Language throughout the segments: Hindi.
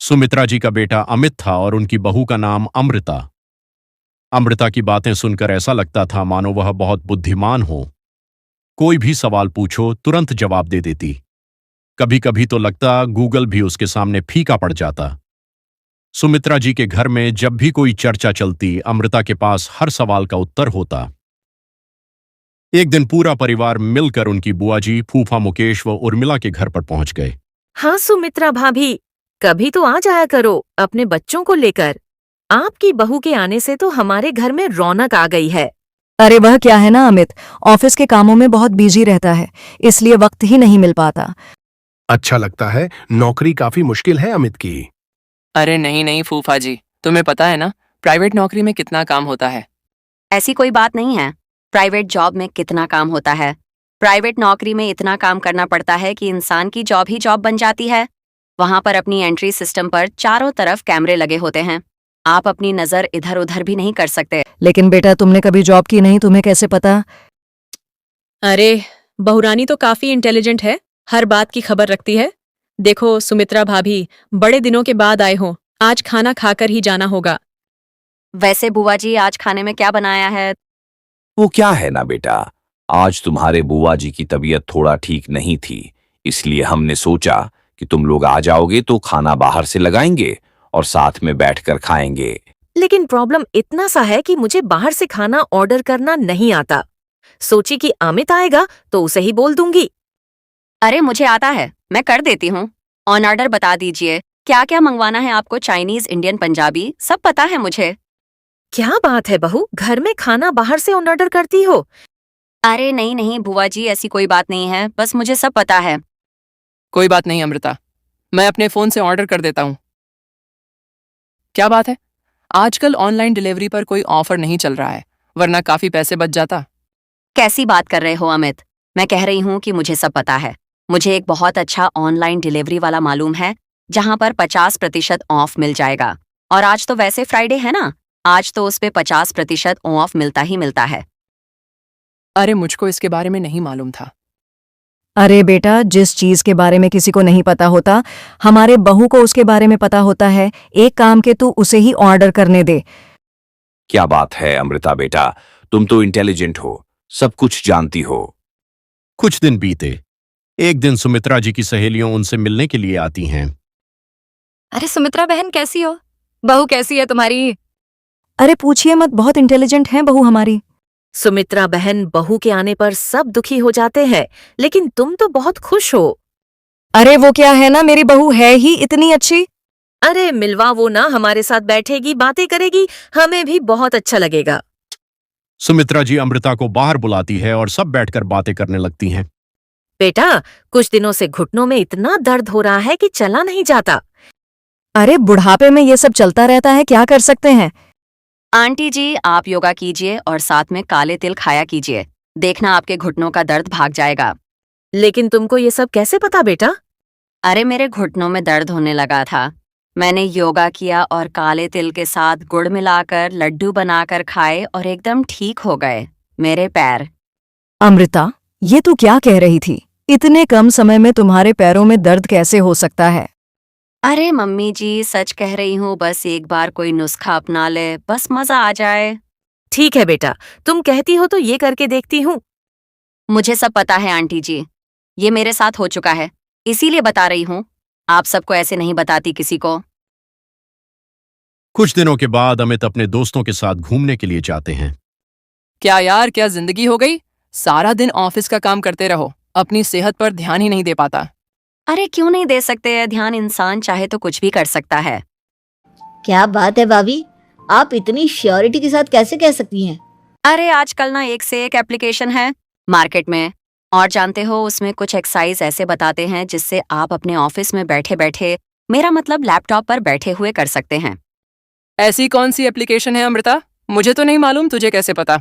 सुमित्रा जी का बेटा अमित था और उनकी बहू का नाम अमृता। अमृता की बातें सुनकर ऐसा लगता था मानो वह बहुत बुद्धिमान हो। कोई भी सवाल पूछो तुरंत जवाब दे देती। कभी कभी तो लगता गूगल भी उसके सामने फीका पड़ जाता। सुमित्रा जी के घर में जब भी कोई चर्चा चलती अमृता के पास हर सवाल का उत्तर होता। एक दिन पूरा परिवार मिलकर उनकी बुआ जी, फूफा मुकेश व उर्मिला के घर पर पहुंच गए। हाँ सुमित्रा भाभी, कभी तो आ जाया करो अपने बच्चों को लेकर। आपकी बहू के आने से तो हमारे घर में रौनक आ गई है। अरे वह क्या है ना अमित, ऑफिस के कामों में बहुत बिजी रहता है, इसलिए वक्त ही नहीं मिल पाता। अच्छा लगता है, नौकरी काफी मुश्किल है अमित की। अरे नहीं नहीं फूफा जी, तुम्हें पता है ना प्राइवेट नौकरी में कितना काम होता है। ऐसी कोई बात नहीं है। प्राइवेट जॉब में कितना काम होता है। प्राइवेट नौकरी में इतना काम करना पड़ता है कि इंसान की जॉब ही जॉब बन जाती है। वहां पर अपनी एंट्री सिस्टम पर चारों तरफ कैमरे लगे होते हैं। आप अपनी नजर इधर उधर भी नहीं कर सकते। लेकिन बेटा तुमने कभी जॉब की नहीं, तुम्हें कैसे पता? अरे बहुरानी तो काफी इंटेलिजेंट है, हर बात की खबर रखती है। देखो सुमित्रा भाभी, बड़े दिनों के बाद आए हो, आज खाना खाकर ही जाना होगा। वैसे बुआ जी, आज खाने में क्या बनाया है? वो क्या है ना बेटा, आज तुम्हारे बुआ जी की तबीयत थोड़ा ठीक नहीं थी, इसलिए हमने सोचा कि तुम लोग आ जाओगे तो खाना बाहर से लगाएंगे और साथ में बैठकर खाएंगे। लेकिन प्रॉब्लम इतना सा है कि मुझे बाहर से खाना ऑर्डर करना नहीं आता। सोची कि अमित आएगा तो उसे ही बोल दूंगी। अरे मुझे आता है, मैं कर देती हूँ। ऑन ऑर्डर बता दीजिए, क्या क्या मंगवाना है आपको? चाइनीज, इंडियन, पंजाबी, सब पता है मुझे। क्या बात है बहू, घर में खाना बाहर से ऑन ऑर्डर करती हो? अरे नहीं नहीं बुआ जी, ऐसी कोई बात नहीं है, बस मुझे सब पता है। कोई बात नहीं अमृता, मैं अपने फोन से ऑर्डर कर देता हूँ। क्या बात है, आजकल ऑनलाइन डिलीवरी पर कोई ऑफर नहीं चल रहा है, वरना काफी पैसे बच जाता। कैसी बात कर रहे हो अमित? मैं कह रही हूँ कि मुझे सब पता है। मुझे एक बहुत अच्छा ऑनलाइन डिलीवरी वाला मालूम है, जहाँ पर 50% ऑफ मिल जाएगा। और आज तो वैसे फ्राइडे है ना, आज तो उस पे 50% ऑफ मिलता ही मिलता है। अरे मुझको इसके बारे में नहीं मालूम था। अरे बेटा, जिस चीज के बारे में किसी को नहीं पता होता, हमारे बहू को उसके बारे में पता होता है। एक काम के तू उसे ही ऑर्डर करने दे। क्या बात है अमृता बेटा, तुम तो इंटेलिजेंट हो, सब कुछ जानती हो। कुछ दिन बीते। एक दिन सुमित्रा जी की सहेलियों उनसे मिलने के लिए आती हैं। अरे सुमित्रा बहन, कैसी हो? बहू कैसी है तुम्हारी? अरे पूछिए मत, बहुत इंटेलिजेंट है बहू हमारी। सुमित्रा बहन, बहू के आने पर सब दुखी हो जाते हैं, लेकिन तुम तो बहुत खुश हो। अरे वो क्या है ना, मेरी बहू है ही इतनी अच्छी। अरे मिलवा वो ना, हमारे साथ बैठेगी, बातें करेगी, हमें भी बहुत अच्छा लगेगा। सुमित्रा जी अमृता को बाहर बुलाती है और सब बैठकर बातें करने लगती हैं। बेटा, कुछ दिनों से घुटनों में इतना दर्द हो रहा है कि चला नहीं जाता। अरे बुढ़ापे में ये सब चलता रहता है, क्या कर सकते हैं। आंटी जी, आप योगा कीजिए और साथ में काले तिल खाया कीजिए, देखना आपके घुटनों का दर्द भाग जाएगा। लेकिन तुमको ये सब कैसे पता बेटा? अरे मेरे घुटनों में दर्द होने लगा था, मैंने योगा किया और काले तिल के साथ गुड़ मिलाकर लड्डू बनाकर खाए और एकदम ठीक हो गए मेरे पैर। अमृता, ये तू क्या कह रही थी? इतने कम समय में तुम्हारे पैरों में दर्द कैसे हो सकता है? अरे मम्मी जी, सच कह रही हूँ, बस एक बार कोई नुस्खा अपना ले, बस मजा आ जाए। ठीक है बेटा, तुम कहती हो तो ये करके देखती हूँ। मुझे सब पता है आंटी जी, ये मेरे साथ हो चुका है, इसीलिए बता रही हूँ। आप सबको ऐसे नहीं बताती किसी को। कुछ दिनों के बाद अमित अपने दोस्तों के साथ घूमने के लिए जाते हैं। क्या यार, क्या जिंदगी हो गई, सारा दिन ऑफिस का काम करते रहो, अपनी सेहत पर ध्यान ही नहीं दे पाता। अरे क्यों नहीं दे सकते हैं ध्यान, इंसान चाहे तो कुछ भी कर सकता है। क्या बात है भाभी, आप इतनी श्योरिटी के साथ कैसे कह सकती हैं? अरे आजकल ना एक से एक एप्लीकेशन है मार्केट में, और जानते हो उसमें कुछ एक्सरसाइज ऐसे बताते हैं जिससे आप अपने ऑफिस में बैठे बैठे, मेरा मतलब लैपटॉप पर बैठे हुए कर सकते हैं। ऐसी कौन सी एप्लीकेशन है अमृता? मुझे तो नहीं मालूम, तुझे कैसे पता?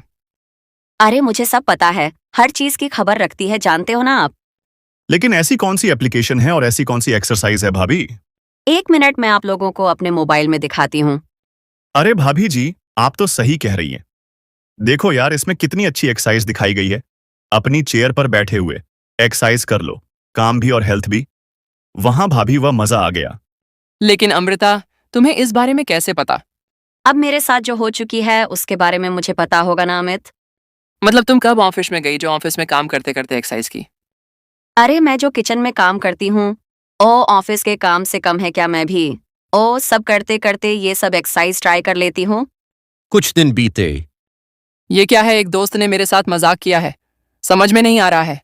अरे मुझे सब पता है, हर चीज की खबर रखती है, जानते हो ना आप। लेकिन ऐसी कौन सी एप्लीकेशन है और ऐसी कौन सी एक्सरसाइज है भाभी? एक मिनट, मैं आप लोगों को अपने मोबाइल में दिखाती हूँ। अरे भाभी जी, आप तो सही कह रही हैं। देखो यार, इसमें कितनी अच्छी एक्सरसाइज दिखाई गई है। अपनी चेयर पर बैठे हुए एक्सरसाइज कर लो, काम भी और हेल्थ भी। वहां भाभी वह मजा आ गया। लेकिन अमृता, तुम्हें इस बारे में कैसे पता? अब मेरे साथ जो हो चुकी है उसके बारे में मुझे पता होगा ना अमित। मतलब तुम कब ऑफिस में गई जो ऑफिस में काम करते करते एक्सरसाइज की? अरे मैं जो किचन में काम करती हूँ, ओ ऑफिस के काम से कम है क्या मैं भी? ओ सब करते करते ये सब एक्सरसाइज ट्राई कर लेती हूँ। कुछ दिन बीते। ये क्या है, एक दोस्त ने मेरे साथ मजाक किया है, समझ में नहीं आ रहा है।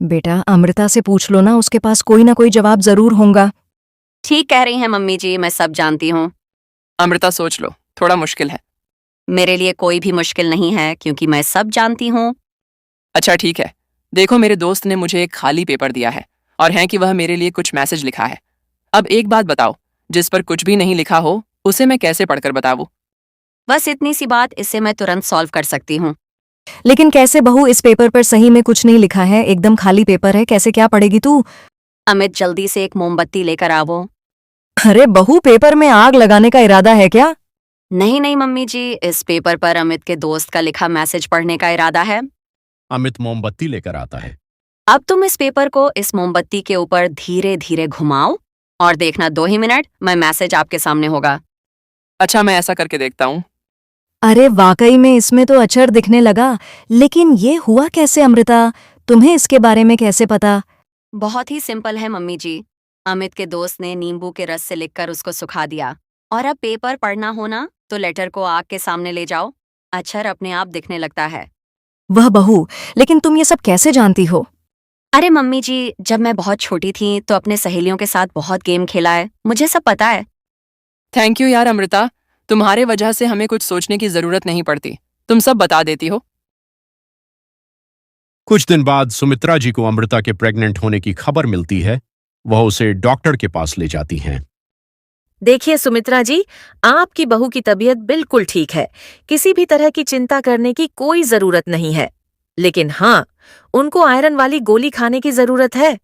बेटा अमृता से पूछ लो ना, उसके पास कोई ना कोई जवाब जरूर होगा। ठीक कह रही हैं मम्मी जी, मैं सब जानती हूँ। अमृता सोच लो, थोड़ा मुश्किल है। मेरे लिए कोई भी मुश्किल नहीं है क्योंकि मैं सब जानती हूँ। अच्छा ठीक है, देखो मेरे दोस्त ने मुझे एक खाली पेपर दिया है और है कि वह मेरे लिए कुछ मैसेज लिखा है। अब एक बात बताओ, जिस पर कुछ भी नहीं लिखा हो उसे मैं कैसे पढ़कर बताऊं? बस इतनी सी बात, इसे मैं तुरंत सॉल्व कर सकती हूँ। लेकिन कैसे बहू, इस पेपर पर सही में कुछ नहीं लिखा है, एकदम खाली पेपर है, कैसे क्या पढ़ेगी तू? अमित जल्दी से एक मोमबत्ती लेकर आवो। अरे बहू, पेपर में आग लगाने का इरादा है क्या? नहीं नहीं मम्मी जी, इस पेपर पर अमित के दोस्त का लिखा मैसेज पढ़ने का इरादा है। अमित मोमबत्ती लेकर आता है। अब तुम इस पेपर को इस मोमबत्ती के ऊपर धीरे धीरे घुमाओ और देखना 2 ही मिनट में मैसेज आपके सामने होगा। अच्छा, मैं ऐसा करके देखता हूँ। अरे वाकई में इसमें तो अक्षर दिखने लगा, लेकिन ये हुआ कैसे अमृता? तुम्हें इसके बारे में कैसे पता? बहुत ही सिंपल है मम्मी जी। अमित के दोस्त ने नींबू के रस से लिखकर उसको सुखा दिया और अब पेपर पढ़ना हो ना तो लेटर को आग के सामने ले जाओ, अक्षर अपने आप दिखने लगता है। वह बहू, लेकिन तुम ये सब कैसे जानती हो? अरे मम्मी जी, जब मैं बहुत छोटी थी तो अपने सहेलियों के साथ बहुत गेम खेला है, मुझे सब पता है। थैंक यू यार अमृता, तुम्हारे वजह से हमें कुछ सोचने की जरूरत नहीं पड़ती, तुम सब बता देती हो। कुछ दिन बाद सुमित्रा जी को अमृता के प्रेग्नेंट होने की खबर मिलती है। वह उसे डॉक्टर के पास ले जाती हैं। देखिए सुमित्रा जी, आपकी बहू की तबीयत बिल्कुल ठीक है, किसी भी तरह की चिंता करने की कोई जरूरत नहीं है। लेकिन हाँ, उनको आयरन वाली गोली खाने की जरूरत है।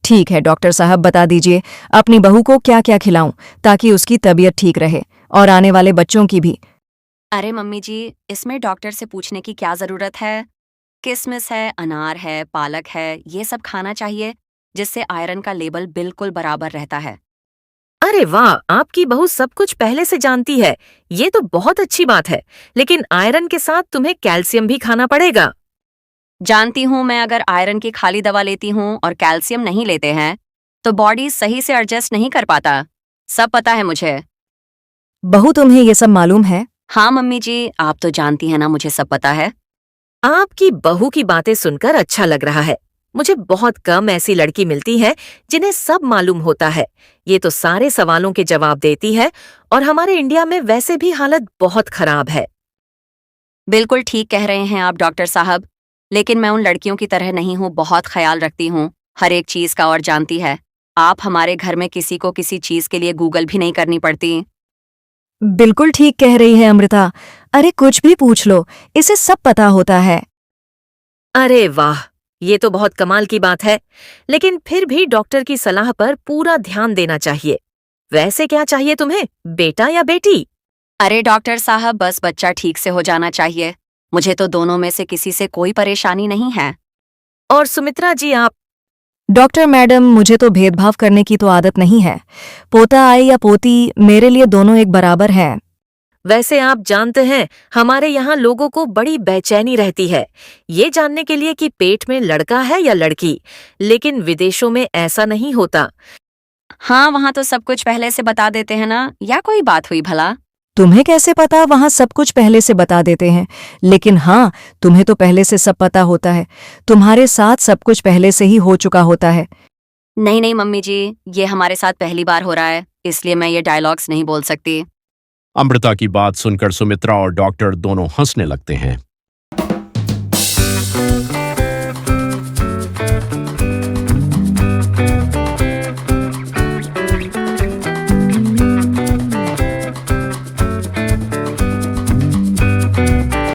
ठीक है डॉक्टर साहब, बता दीजिए अपनी बहू को क्या क्या खिलाऊं ताकि उसकी तबीयत ठीक रहे और आने वाले बच्चों की भी। अरे मम्मी जी, इसमें डॉक्टर से पूछने की क्या जरूरत है? किशमिश है, अनार है, पालक है, ये सब खाना चाहिए जिससे आयरन का लेवल बिल्कुल बराबर रहता है। अरे वाह, आपकी बहू सब कुछ पहले से जानती है, ये तो बहुत अच्छी बात है। लेकिन आयरन के साथ तुम्हें कैल्शियम भी खाना पड़ेगा। जानती हूँ, मैं अगर आयरन की खाली दवा लेती हूँ और कैल्शियम नहीं लेते हैं तो बॉडी सही से एडजस्ट नहीं कर पाता, सब पता है मुझे। बहू तुम्हें ये सब मालूम है? हाँ मम्मी जी, आप तो जानती हैं ना, मुझे सब पता है। आपकी बहू की बातें सुनकर अच्छा लग रहा है। मुझे बहुत कम ऐसी लड़की मिलती है जिन्हें सब मालूम होता है। ये तो सारे सवालों के जवाब देती है और हमारे इंडिया में वैसे भी हालत बहुत खराब है। बिल्कुल ठीक कह रहे हैं आप डॉक्टर साहब, लेकिन मैं उन लड़कियों की तरह नहीं हूँ, बहुत ख्याल रखती हूँ हर एक चीज का और जानती है। आप हमारे घर में किसी को किसी चीज के लिए गूगल भी नहीं करनी पड़ती। बिल्कुल ठीक कह रही है अमृता। अरे कुछ भी पूछ लो, इसे सब पता होता है। अरे वाह, ये तो बहुत कमाल की बात है। लेकिन फिर भी डॉक्टर की सलाह पर पूरा ध्यान देना चाहिए। वैसे क्या चाहिए तुम्हें, बेटा या बेटी? अरे डॉक्टर साहब, बस बच्चा ठीक से हो जाना चाहिए। मुझे तो दोनों में से किसी से कोई परेशानी नहीं है। और सुमित्रा जी आप? डॉक्टर मैडम, मुझे तो भेदभाव करने की तो आदत नहीं है। पोता आए या पोती, मेरे लिए दोनों एक बराबर हैं। वैसे आप जानते हैं, हमारे यहाँ लोगों को बड़ी बेचैनी रहती है ये जानने के लिए कि पेट में लड़का है या लड़की। लेकिन विदेशों में ऐसा नहीं होता। हाँ, वहाँ तो सब कुछ पहले से बता देते हैं ना, या कोई बात हुई भला? तुम्हें कैसे पता? वहाँ सब कुछ पहले से बता देते हैं। लेकिन हाँ, तुम्हें तो पहले से सब पता होता है। तुम्हारे साथ सब कुछ पहले से ही हो चुका होता है। नहीं नहीं मम्मी जी, ये हमारे साथ पहली बार हो रहा है, इसलिए मैं ये डायलॉग्स नहीं बोल सकती। अमृता की बात सुनकर सुमित्रा और डॉक्टर दोनों हंसने लगते हैं।